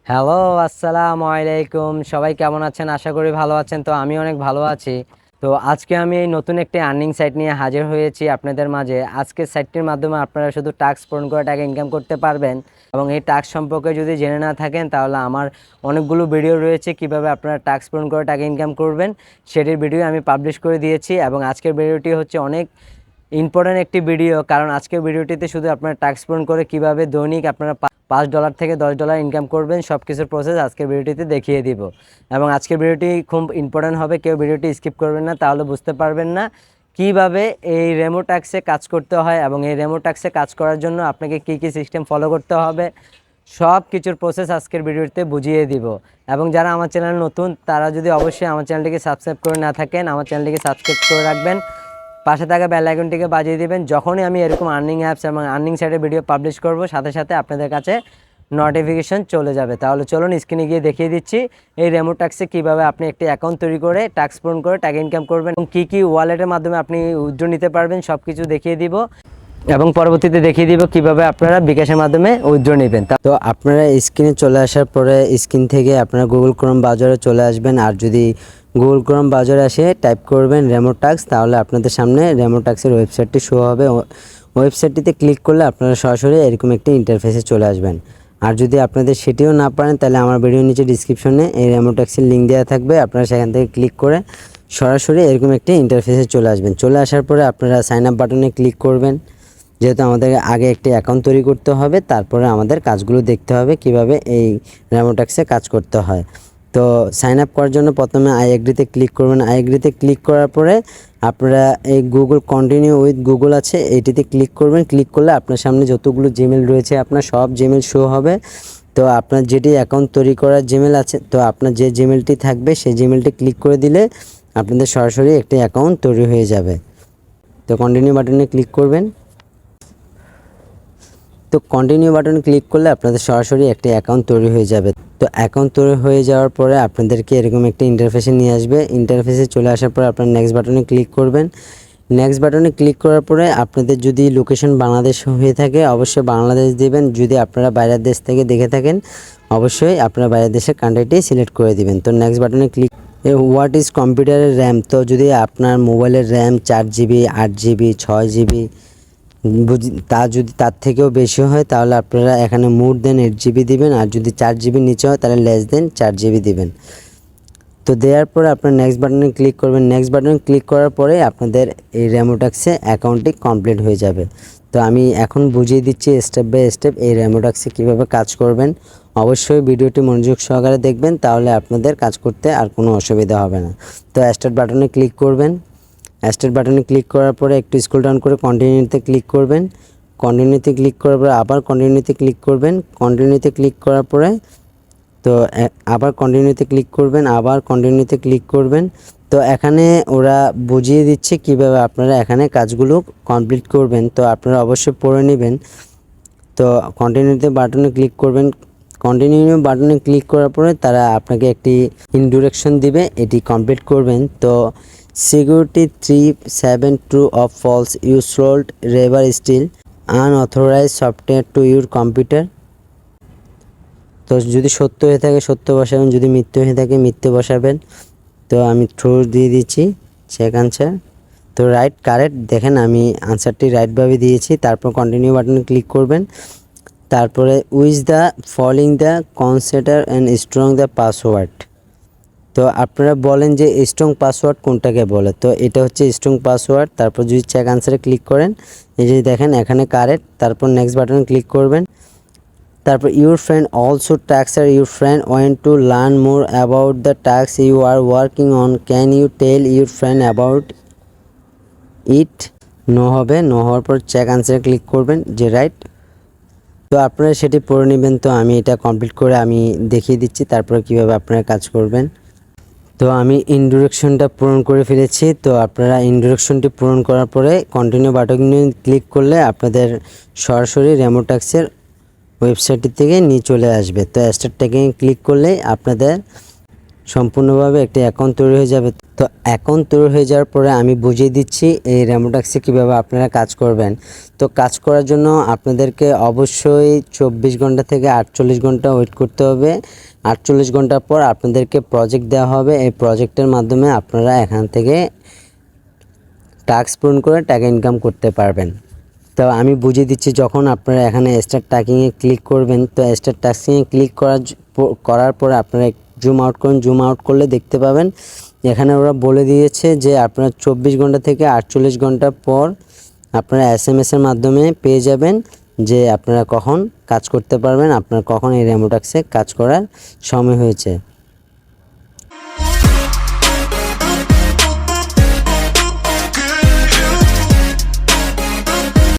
Hello, আসসালামু আলাইকুম। সবাই কেমন আছেন? আশা করি ভালো আছেন। তো আমি অনেক ভালো আছি। তো আজকে আমি এই নতুন একটি আর্নিং সাইট নিয়ে হাজির হয়েছি আপনাদের মাঝে। আজকের সাইটটির মাধ্যমে আপনারা শুধু টাস্ক পূরণ করে টাকা ইনকাম করতে পারবেন এবং এই টাস্ক সম্পর্কে যদি জেনে না থাকেন তাহলে আমার অনেকগুলো ভিডিও রয়েছে কিভাবে আপনারা টাস্ক পূরণ করে টাকা ইনকাম করবেন সেটির ভিডিও আমি পাবলিশ করে দিয়েছি এবং আজকের ভিডিওটি হচ্ছে অনেক ইম্পর্ট্যান্ট একটি ভিডিও, কারণ আজকের ভিডিওটিতে শুধু আপনারা টাস্ক পূরণ করে কিভাবে দৈনিক আপনারা $5 থেকে $10 ইনকাম করবেন সব কিছুর প্রসেস আজকের ভিডিওটিতে দেখিয়ে দিব। এবং আজকের ভিডিওটি খুব ইম্পর্ট্যান্ট হবে, কেউ ভিডিওটি স্কিপ করবেন না, তাহলে বুঝতে পারবেন না কিভাবে এই রেমোটাক্সে কাজ করতে হয় এবং এই রেমোটাক্সে কাজ করার জন্য আপনাকে কি কি সিস্টেম ফলো করতে হবে সব কিছুর প্রসেস আজকের ভিডিওতে বুঝিয়ে দিব। এবং যারা আমার চ্যানেল নতুন তারা যদি অবশ্যই আমার চ্যানেলটিকে সাবস্ক্রাইব করে না থাকেন, আমার চ্যানেলটিকে সাবস্ক্রাইব করে রাখবেন, পাশে থাকা বেল আইকনটিকে বাজিয়ে দিবেন। যখনই আমি এরকম আর্নিং অ্যাপস এবং আর্নিং সাইটের ভিডিও পাবলিশ করব সাথে সাথে আপনাদের কাছে নোটিফিকেশন চলে যাবে। তাহলে চলুন স্ক্রিনে গিয়ে দেখিয়ে দিচ্ছি এই রেমোটাক্সে কীভাবে আপনি একটি অ্যাকাউন্ট তৈরি করে টাস্ক পূরণ করে টাকা ইনকাম করবেন এবং কী কী ওয়ালেটের মাধ্যমে আপনি উইথড্র নিতে পারবেন সব কিছু দেখিয়ে দিব এবং পরবর্তীতে দেখিয়ে দিব কিভাবে আপনারা বিকাশের মাধ্যমে উইথড্র নেবেন। তো আপনারা স্ক্রিনে চলে আসার পরে স্ক্রিন থেকে আপনারা গুগল ক্রোম ব্রাউজারে চলে আসবেন। আর যদি গুগল ক্রোম ব্রাউজারে আসে টাইপ করবেন রেমোটাক্স, তাহলে আপনাদের সামনে রেমোটাক্সের ওয়েবসাইটটি শো হবে। ওয়েবসাইটটিতে ক্লিক করলে আপনারা সরাসরি এরকম একটি ইন্টারফেসে চলে আসবেন। আর যদি আপনাদের সেটিও না পারেন তাহলে আমার ভিডিওর নিচে ডিসক্রিপশনে এই রেমোটাক্সের লিঙ্ক দেওয়া থাকবে, আপনারা সেখান থেকে ক্লিক করে সরাসরি এরকম একটি ইন্টারফেসে চলে আসবেন। চলে আসার পরে আপনারা সাইন আপ বাটনে ক্লিক করবেন, যেহেতু আমাদের আগে একটি অ্যাকাউন্ট তৈরি করতে হবে, তারপরে আমাদের কাজগুলো দেখতে হবে কিভাবে এই রেমোটাক্সে কাজ করতে হয়। তো সাইন আপ করার জন্য প্রথমে আই এগ্রিতে ক্লিক করবেন। আই এগ্রিতে ক্লিক করার পরে আপনারা এই গুগল কন্টিনিউ উইথ গুগল আছে এইটিতে ক্লিক করবেন। ক্লিক করলে আপনার সামনে যতগুলো জিমেল রয়েছে আপনার সব জিমেল শো হবে। তো আপনার যেটি অ্যাকাউন্ট তৈরি করার জিমেল আছে, তো আপনার যে জিমেলটি থাকবে সেই জিমেলটি ক্লিক করে দিলে আপনাদের সরাসরি একটি অ্যাকাউন্ট তৈরি হয়ে যাবে। তো কন্টিনিউ বাটনে ক্লিক করবেন। তো কন্টিনিউ বাটনে ক্লিক করলে আপনাদের সরাসরি একটি অ্যাকাউন্ট তৈরি হয়ে যাবে। তো অ্যাকাউন্ট তৈরি হয়ে যাওয়ার পরে আপনাদেরকে এরকম একটি ইন্টারফেসে নিয়ে আসবে। ইন্টারফেসে চলে আসার পরে আপনারা নেক্সট বাটনে ক্লিক করবেন। নেক্সট বাটনে ক্লিক করার পরে আপনাদের যদি লোকেশন বাংলাদেশ হয়ে থাকে অবশ্যই বাংলাদেশ দিবেন। যদি আপনারা বাইরের দেশ থেকে দেখে থাকেন অবশ্যই আপনারা বাইরের দেশের কান্ট্রিটি সিলেক্ট করে দিবেন। তো নেক্সট বাটনে ক্লিক হোয়াট ইজ কম্পিউটারের র্যাম, তো যদি আপনার মোবাইলের র্যাম 4 GB 8 GB 6 GB যদি তার থেকেও বেশি হয় তাহলে আপনারা এখানে মোর দেন 8 GB দিবেন। আর যদি 4 GB নিচে হয় তাহলে লেস দেন 4 GB দিবেন। তো দেওয়ার পরে আপনার নেক্সট বাটনে ক্লিক করবেন। নেক্সট বাটনে ক্লিক করার পরে আপনাদের এই রেমোটাক্সে অ্যাকাউন্টটি কমপ্লিট হয়ে যাবে। তো আমি এখন বুঝিয়ে দিচ্ছি স্টেপ বাই স্টেপ এই রেমোটাক্সে কীভাবে কাজ করবেন। অবশ্যই ভিডিওটি মনোযোগ সহকারে দেখবেন, তাহলে আপনাদের কাজ করতে আর কোনো অসুবিধা হবে না। তো স্টার্ট বাটনে ক্লিক করবেন। স্টার্ট বাটনে ক্লিক করার পরে একটু স্ক্রল ডাউন করে কন্টিনিউতে ক্লিক করবেন। কন্টিনিউতে ক্লিক করার পরে আবার কন্টিনিউতে ক্লিক করবেন। কন্টিনিউতে ক্লিক করার পরে তো আবার কন্টিনিউতে ক্লিক করবেন, আবার কন্টিনিউতে ক্লিক করবেন। তো এখানে ওরা বুঝিয়ে দিচ্ছে কিভাবে আপনারা এখানে কাজগুলো কমপ্লিট করবেন, তো আপনারা অবশ্যই পড়ে নেবেন। তো কন্টিনিউতে বাটনে ক্লিক করবেন। কন্টিনিউ বাটনে ক্লিক করার পরে তারা আপনাকে একটি ইনডিরেকশন দিবে, এটি কমপ্লিট করবেন। তো security 3 7 true of false, you should never install unauthorized software to your computer. তো যদি সত্য হয়ে থাকে সত্য বসাবেন, যদি মিথ্যে হয়ে থাকে মিথ্যে বসাবেন। তো আমি ট্রু দিয়ে দিচ্ছি, চেক আনসার। তো রাইট কারেক্ট, দেখেন আমি আনসারটি রাইটভাবে দিয়েছি। তারপর কন্টিনিউ বাটনে ক্লিক করবেন। তারপরে with the following the consider and strong the password. তো আপনারা বলেন যে স্ট্রং পাসওয়ার্ড কোনটাকে বলে, তো এটা হচ্ছে স্ট্রং পাসওয়ার্ড। তারপর যদি চেক আনসারে ক্লিক করেন, এই যে দেখেন এখানে কারেক্ট। তারপর নেক্সট বাটনে ক্লিক করবেন। তারপর ইউর ফ্রেন্ড অলসো টাস্ক আর your friend want to learn more about the task you are working on, can you tell your friend about it. নো হবে, নো হওয়ার পর চেক আনসারে ক্লিক করবেন যে রাইট। তো আপনারা সেটি পড়ে নেবেন। তো আমি এটা কমপ্লিট করে আমি দেখিয়ে দিচ্ছি তারপরে কিভাবে আপনারা কাজ করবেন। তো আমি ইনডিরেকশনটা পূরণ করে ফেলেছি। তো আপনারা ইনডিরেকশনটি পূরণ করার পরে কন্টিনিউ বাটনে ক্লিক করলে আপনাদের সরাসরি রেমোটাক্সের ওয়েবসাইটটি থেকে নিয়ে চলে আসবে। তো স্টার্ট ট্যাগে ক্লিক করলে আপনাদের সম্পূর্ণভাবে একটি অ্যাকাউন্ট তৈরি হয়ে যাবে। তো অ্যাকাউন্ট তৈরি হয়ে যাওয়ার পরে আমি বুঝিয়ে দিচ্ছি এই রেমোটাক্সে কীভাবে আপনারা কাজ করবেন। তো কাজ করার জন্য আপনাদেরকে অবশ্যই 24 ঘন্টা থেকে 48 ঘন্টা ওয়েট করতে হবে। 48 ঘন্টা পর আপনাদেরকে প্রজেক্ট দেওয়া হবে। এই প্রজেক্টের মাধ্যমে আপনারা এখান থেকে টাস্ক পূরণ করে টাকা ইনকাম করতে পারবেন। তো আমি বুঝিয়ে দিচ্ছি, যখন আপনারা এখানে স্টার্ট টাস্কিংয়ে ক্লিক করবেন, তো স্টার্ট টাস্কিংয়ে ক্লিক করার পরে আপনারা জুম আউট করুন। জুম আউট করলে দেখতে পাবেন এখানে ওরা বলে দিয়েছে যে আপনারা 24 ঘন্টা থেকে 48 ঘন্টা পর আপনারা SMS-এর মাধ্যমে পেয়ে যাবেন যে আপনারা কখন কাজ করতে পারবেন, আপনারা কখন এই রেমোটাক্সে কাজ করার সময় হয়েছে।